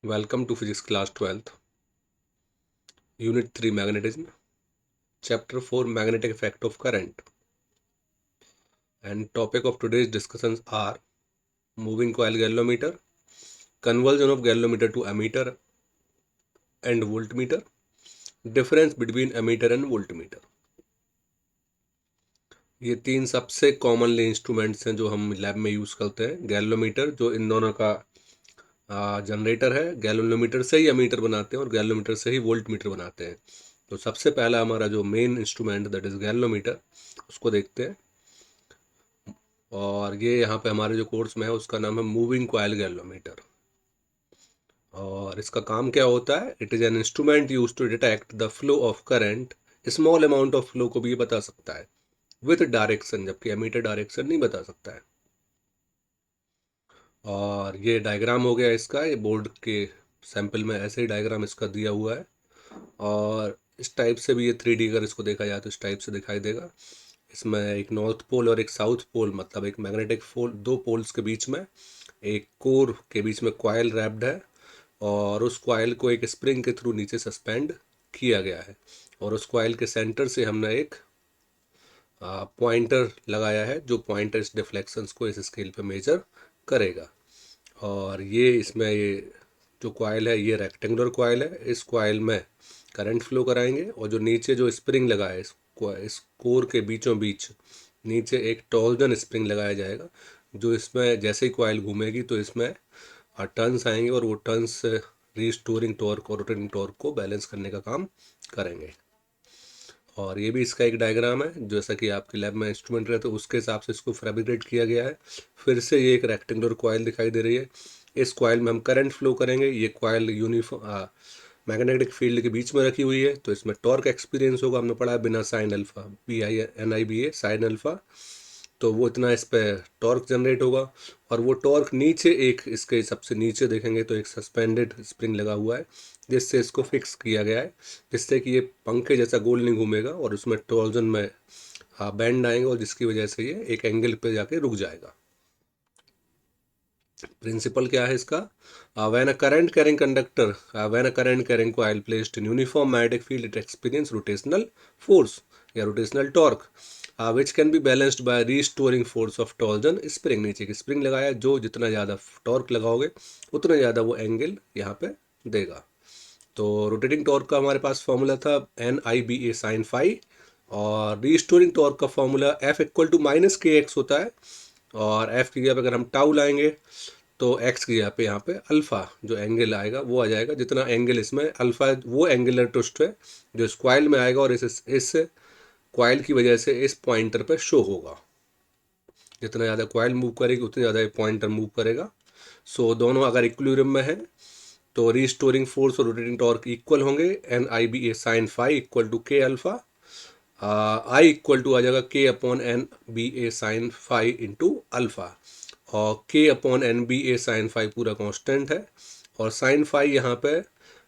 Welcome to Physics Class 12th, Unit 3 Magnetism, Chapter 4 Magnetic Effect of Current. And topic of today's discussions are moving coil galvanometer, conversion of galvanometer to ammeter and voltmeter, difference between ammeter and voltmeter. ये तीन सबसे commonly instruments हैं जो हम lab में use करते हैं। Galvanometer जो इन दोनों का जनरेटर है, गैल्वनोमीटर से ही अमीटर बनाते हैं और गैल्वोमीटर से ही वोल्टमीटर बनाते हैं। तो सबसे पहला हमारा जो main instrument that is galvanometer, उसको देखते हैं। और ये यहाँ पे हमारे जो कोर्स में है उसका नाम है मूविंग कॉइल गैल्वोमीटर। और इसका काम क्या होता है? It is an instrument use to detect the flow of current. Small amount of flow को भी ये बता सकता है विथ डायरेक्शन, जबकि एमीटर डायरेक्शन नहीं बता सकता है। और ये डायग्राम हो गया इसका, ये बोर्ड के सैंपल में ऐसे ही डायग्राम इसका दिया हुआ है। और इस टाइप से भी ये 3D अगर इसको देखा जाए तो इस टाइप से दिखाई देगा। इसमें एक नॉर्थ पोल और एक साउथ पोल, मतलब एक मैग्नेटिक पोल, दो पोल्स के बीच में एक कोर के बीच में कॉइल रैप्ड है और उस कॉइल को एक स्प्रिंग के थ्रू नीचे सस्पेंड किया गया है। और उस कॉइल के सेंटर से हमने एक पॉइंटर लगाया है जो पॉइंटर इस डिफ्लेक्शंस को इस स्केल पे मेजर करेगा। और ये इसमें ये जो कॉइल है ये रेक्टेंगुलर कॉइल है। इस कॉइल में करंट फ्लो कराएंगे और जो नीचे जो स्प्रिंग लगा है इस कोर के बीचों बीच नीचे एक टॉर्जन स्प्रिंग लगाया जाएगा, जो इसमें जैसे ही कॉइल घूमेगी तो इसमें टर्न्स आएंगे और वो टर्न्स रीस्टोरिंग टॉर्क और रोटेटिंग टॉर्क को बैलेंस करने का काम करेंगे। और ये भी इसका एक डायग्राम है, जैसा कि आपके लैब में इंस्ट्रूमेंट रहते तो उसके हिसाब से इसको फैब्रिकेट किया गया है। फिर से ये एक रेक्टेंगुलर कॉइल दिखाई दे रही है। इस कॉइल में हम करंट फ्लो करेंगे। ये कॉइल यूनिफॉर्म मैग्नेटिक फील्ड के बीच में रखी हुई है, तो इसमें टॉर्क एक्सपीरियंस होगा। हमने पढ़ा है बिना sine alpha, BINIBA sine alpha, तो वो इतना इस पर टॉर्क जनरेट होगा। और वो टॉर्क नीचे एक इसके सबसे नीचे देखेंगे तो एक सस्पेंडेड स्प्रिंग लगा हुआ है जिससे इसको फिक्स किया गया है, जिससे कि ये पंखे जैसा गोल नहीं घूमेगा और उसमें टॉर्जन में बैंड आएंगे और जिसकी वजह से ये एक एंगल पे जाके रुक जाएगा। प्रिंसिपल क्या है इसका? When a current carrying conductor, when a current carrying coil placed in uniform magnetic field it experience rotational force या rotational torque which can be balanced by restoring force of torsion spring. नीचे की spring लगाया, जो जितना ज़्यादा torque लगाओगे उतना ज़्यादा वो एंगल यहाँ पे देगा। तो रोटेटिंग टॉर्क का हमारे पास फॉर्मूला था NIBA साइन फाई, और रीस्टोरिंग टॉर्क का formula F equal to minus k x होता है। और F की जगह पे अगर हम टाउ लाएंगे तो एक्स की जगह पे यहाँ पे अल्फ़ा जो एंगल आएगा वो आ जाएगा। जितना एंगल इसमें अल्फ़ा, वो एंगुलर ट्विस्ट है जो इस कॉइल में आएगा और इस कॉइल की वजह से इस पॉइंटर पे शो होगा। जितना ज़्यादा कॉइल मूव करेगी उतनी ज़्यादा पॉइंटर मूव करेगा। सो दोनों अगर इक्विलिब्रियम में है तो रीस्टोरिंग फोर्स और रोटेटिंग टॉर्क इक्वल होंगे। NIBA sine phi equal to k alpha, I equal to आ जाएगा K/NBA sine phi into alpha. और K/NBA साइन फाई पूरा कांस्टेंट है। और साइन फाई यहाँ पे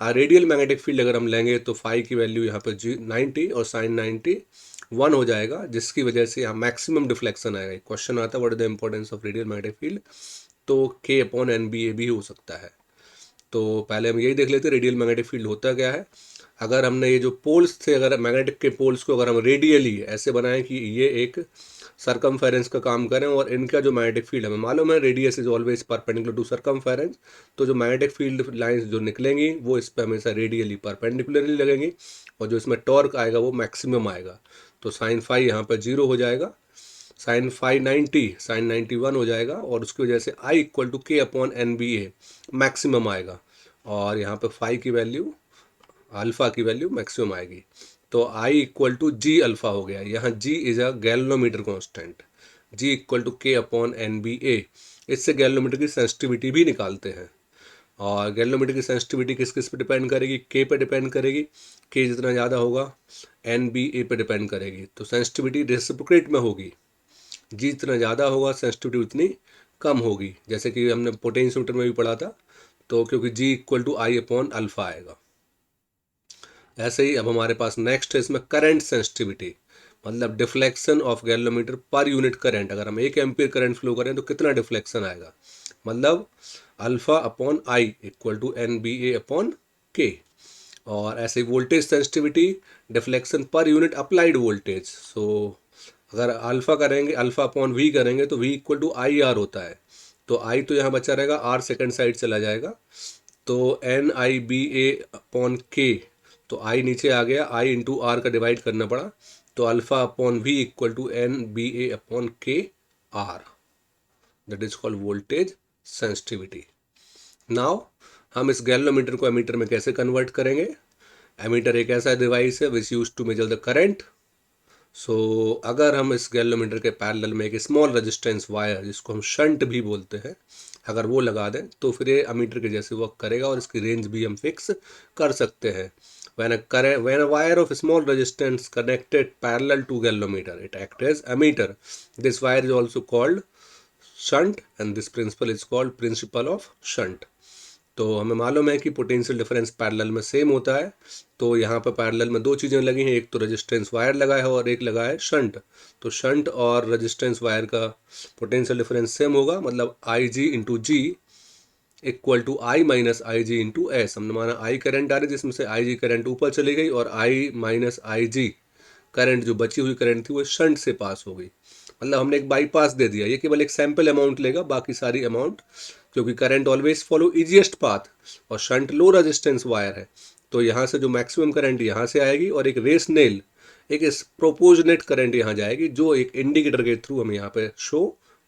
रेडियल मैग्नेटिक फील्ड अगर हम लेंगे तो फाई की वैल्यू यहाँ पे 90 और साइन 91 हो जाएगा, जिसकी वजह से यहाँ मैक्सिमम डिफ्लेक्शन आएगा। क्वेश्चन आता है what is the importance of radial magnetic field, तो K/NBA भी हो सकता है। तो पहले हम यही देख लेते हैं रेडियल मैग्नेटिक फील्ड होता क्या है। अगर हमने ये जो पोल्स थे, अगर मैग्नेटिक के पोल्स को अगर हम रेडियली ऐसे बनाएं कि ये एक सरकमफेरेंस का काम करें और इनका जो मैग्नेटिक फील्ड हमें मालूम है radius is always perpendicular to circumference, तो जो मैग्नेटिक फील्ड लाइंस जो निकलेंगी वो इस पर हमेशा रेडियली परपेंडिकुलरली लगेंगी और जो इसमें टॉर्क आएगा वो मैक्सिमम आएगा। तो साइन फाई यहाँ पर 0 हो जाएगा, साइन फाई 90 साइन 91 हो जाएगा और उसकी वजह से आई इक्वल टू K/NBA मैक्सिमम आएगा। और यहाँ पे फाई की वैल्यू, अल्फ़ा की वैल्यू मैक्सिमम आएगी। तो I equal to G alpha हो गया। यहाँ G is a galvanometer constant, G equal to K/NBA। इससे गैल्वनोमीटर की सेंसिटिविटी भी निकालते हैं। और गैल्वनोमीटर की सेंसिटिविटी किस किस पे डिपेंड करेगी? के पे डिपेंड करेगी, के जितना ज़्यादा होगा NBA पे डिपेंड करेगी। तो सेंसिटिविटी रेसिप्रोकेट में होगी, जी जितना ज़्यादा होगा सेंसिटिविटी उतनी कम होगी। जैसे कि हमने पोटेंशियोमीटर में भी पढ़ा था, तो क्योंकि जी इक्वल टू I/अल्फ़ा आएगा। ऐसे ही अब हमारे पास नेक्स्ट है इसमें करंट सेंसिटिविटी, मतलब deflection of galvanometer per unit current. अगर हम 1 एम्पियर करंट फ्लो करें तो कितना डिफ्लेक्शन आएगा, मतलब alpha upon I equal to N B A upon K. और ऐसे voltage sensitivity, deflection per unit applied voltage. So अगर अल्फा करेंगे, अल्फा अपॉन वी करेंगे तो V equal to I R होता है। तो आई तो यहाँ बचा रहेगा, आर सेकंड साइड चला जाएगा, तो N I B A upon K, तो आई नीचे आ गया, आई इंटू आर का डिवाइड करना पड़ा, तो alpha upon V equal to N B A upon K R, that is called voltage sensitivity. Now हम इस गैल्वेनोमीटर को एमीटर में कैसे कन्वर्ट करेंगे। एमीटर एक ऐसा डिवाइस है which use to measure the current. So अगर हम इस गैल्वेनोमीटर के पैरेलल में एक स्मॉल रेजिस्टेंस वायर, जिसको हम शंट भी बोलते हैं, अगर वो लगा दें तो फिर ये अमीटर के जैसे वर्क करेगा और इसकी रेंज भी हम फिक्स कर सकते हैं। when a wire of small resistance connected parallel to galvanometer, it acts as ammeter. This wire is also called shunt and this principle is called principle of shunt. तो हमें मालूम है कि पोटेंशियल डिफरेंस पैरेलल में same होता है। तो यहाँ पर पैरेलल में दो चीज़ें लगी हैं, एक तो रेजिस्टेंस वायर लगा है और एक लगा है शंट। तो शंट और रेजिस्टेंस वायर का पोटेंशियल डिफरेंस सेम होगा, मतलब I G into G equal to I minus I G into S. हमने माना आई करंट आ रही जिसमें से आई जी करंट ऊपर चली गई और आई माइनस आई जी करंट जो बची हुई करंट थी वो शंट से पास हो गई, मतलब हमने एक बाईपास दे दिया। ये केवल एक सैंपल अमाउंट लेगा, बाकी सारी अमाउंट, क्योंकि current always follow easiest path और शंट लो रेजिस्टेंस वायर है, तो यहाँ से जो मैक्सिमम करंट यहाँ से आएगी और एक रेशनेल, एक प्रोपोर्शनेट करंट यहाँ जाएगी, जो एक इंडिकेटर के थ्रू हमें यहाँ पे शो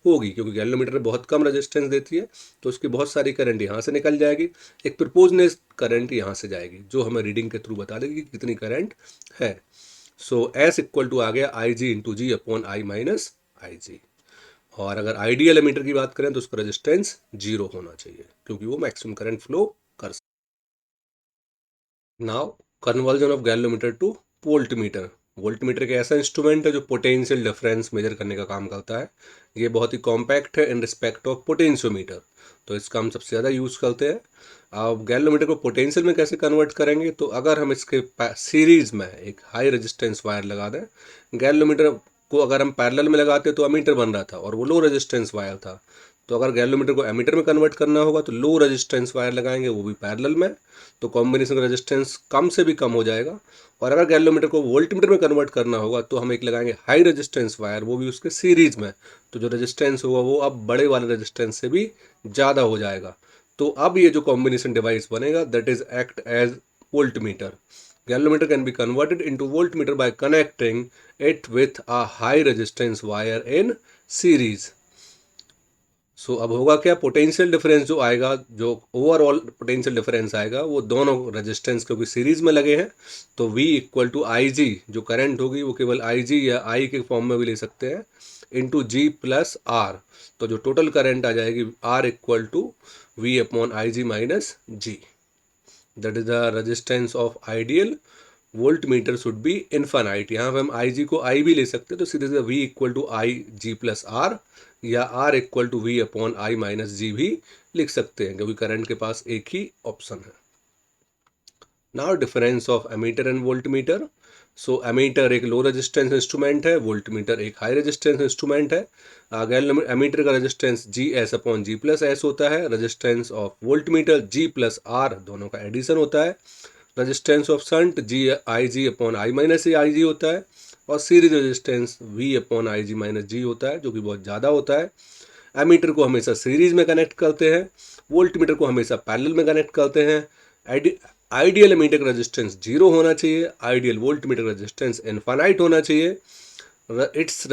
होगी, क्योंकि गैल्वेनोमीटर बहुत कम रेजिस्टेंस देती है तो उसकी बहुत सारी करंट यहाँ से निकल जाएगी, एक प्रोपोर्शनेट करंट यहाँ से जाएगी जो हमें रीडिंग के थ्रू बता देगी कि कितनी करंट है। सो एस इक्वल टू आ गया I G into G upon I minus I G. और अगर आइडियल एमीटर की बात करें तो उसका रेजिस्टेंस 0 होना चाहिए, क्योंकि वो मैक्सिमम करंट फ्लो कर सकता है। Now conversion of galvanometer to voltmeter. Voltmeter एक ऐसा इंस्ट्रूमेंट है जो पोटेंशियल डिफरेंस मेजर करने का काम करता है। ये बहुत ही कॉम्पैक्ट है इन रिस्पेक्ट ऑफ पोटेंशियोमीटर, तो इसका हम सबसे ज़्यादा यूज़ करते हैं। अब गैल्वेनोमीटर को पोटेंशियल में कैसे कन्वर्ट करेंगे, तो अगर हम इसके सीरीज में एक हाई रेजिस्टेंस वायर लगा दें, गैल्वेनोमीटर को अगर हम पैरेलल में लगाते तो अमीटर बन रहा था और वो लो रेजिस्टेंस वायर था, तो अगर गैल्वेनोमीटर को एमीटर में कन्वर्ट करना होगा तो लो रेजिस्टेंस वायर लगाएंगे, वो भी पैरेलल में, तो कॉम्बिनेशन रेजिस्टेंस कम से भी कम हो जाएगा। और अगर गैल्वेनोमीटर को वोल्टमीटर में कन्वर्ट करना होगा तो हम एक लगाएंगे हाई रेजिस्टेंस वायर, वो भी उसके सीरीज में, तो जो रेजिस्टेंस होगा वो अब बड़े वाले रेजिस्टेंस से भी ज़्यादा हो जाएगा। तो अब ये जो कॉम्बिनेशन डिवाइस बनेगा that is act as voltmeter. Galvanometer can be converted into voltmeter by connecting it with a high resistance wire in series. सो अब होगा क्या, पोटेंशियल डिफरेंस जो आएगा, जो ओवरऑल पोटेंशियल डिफरेंस आएगा वो दोनों रेजिस्टेंस क्योंकि सीरीज में लगे हैं, तो V इक्वल टू आई जी, जो करंट होगी वो केवल आई जी या आई के फॉर्म में भी ले सकते हैं, इंटू जी प्लस आर, तो जो टोटल करंट आ जाएगी R equal to V upon I G minus G, that is the resistance of ideal voltmeter should be infinite. यहाँ पे हम आई जी को आई भी ले सकते हैं, तो सीधे से V equal to I G plus R या R equal to V upon I minus G भी लिख सकते हैं, क्योंकि करंट के पास एक ही ऑप्शन है। Now difference of ammeter and voltmeter. So ammeter एक लो रेजिस्टेंस इंस्ट्रूमेंट है, वोल्टमीटर एक हाई रेजिस्टेंस इंस्ट्रूमेंट है। एमीटर का resistance G S upon G plus S होता है, resistance of voltmeter G plus R, दोनों का एडिशन होता है। Resistance of shunt G upon I minus I G होता है, और series resistance V upon I G minus G होता है, जो कि बहुत ज़्यादा होता है। एमीटर को हमेशा सीरीज में कनेक्ट करते हैं, वोल्टमीटर को हमेशा पैरेलल में कनेक्ट करते हैं। आइडियल एमीटर का रेजिस्टेंस 0 होना चाहिए, आइडियल वोल्टमीटर का रेजिस्टेंस इनफाइनाइट होना चाहिए। इट्स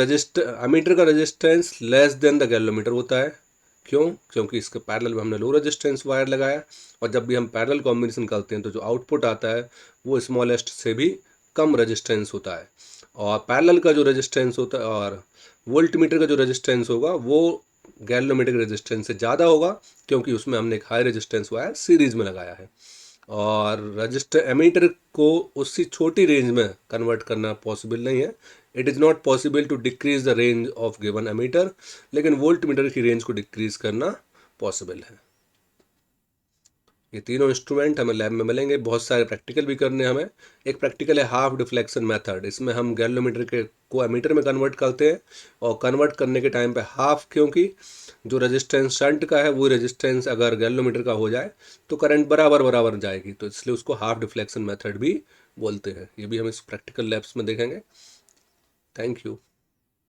एमीटर का resistance less than the galvanometer होता है। क्यों? क्योंकि इसके पैरेलल में हमने लो रेजिस्टेंस वायर लगाया, और जब भी हम पैरेलल कॉम्बिनेशन करते हैं तो जो आउटपुट आता है वो स्मॉलेस्ट से भी कम रेजिस्टेंस होता है। और पैरेलल का जो रेजिस्टेंस होता है और वोल्टमीटर का जो रेजिस्टेंस होगा वो गैल्वेनोमीटर के रेजिस्टेंस से ज़्यादा होगा, क्योंकि उसमें हमने एक हाई रेजिस्टेंस वायर सीरीज में लगाया है। और रजिस्टर एमीटर को उससे छोटी रेंज में कन्वर्ट करना पॉसिबल नहीं है। It is not possible to decrease the range of given ammeter, लेकिन वोल्ट मीटर की रेंज को डिक्रीज करना पॉसिबल है। ये तीनों इंस्ट्रूमेंट हमें लैब में मिलेंगे। बहुत सारे प्रैक्टिकल भी करने हैं हमें। एक प्रैक्टिकल है हाफ डिफ्लेक्शन मेथड, इसमें हम गैल्वेमीटर के को एमीटर में कन्वर्ट करते हैं, और कन्वर्ट करने के टाइम पे हाफ, क्योंकि जो रेजिस्टेंस शंट का है वो रेजिस्टेंस अगर गैल्वेमीटर का हो जाए तो करंट बराबर बराबर जाएगी, तो इसलिए उसको हाफ डिफ्लेक्शन मेथड भी बोलते हैं। ये भी हम इस प्रैक्टिकल लैब्स में देखेंगे। Thank you.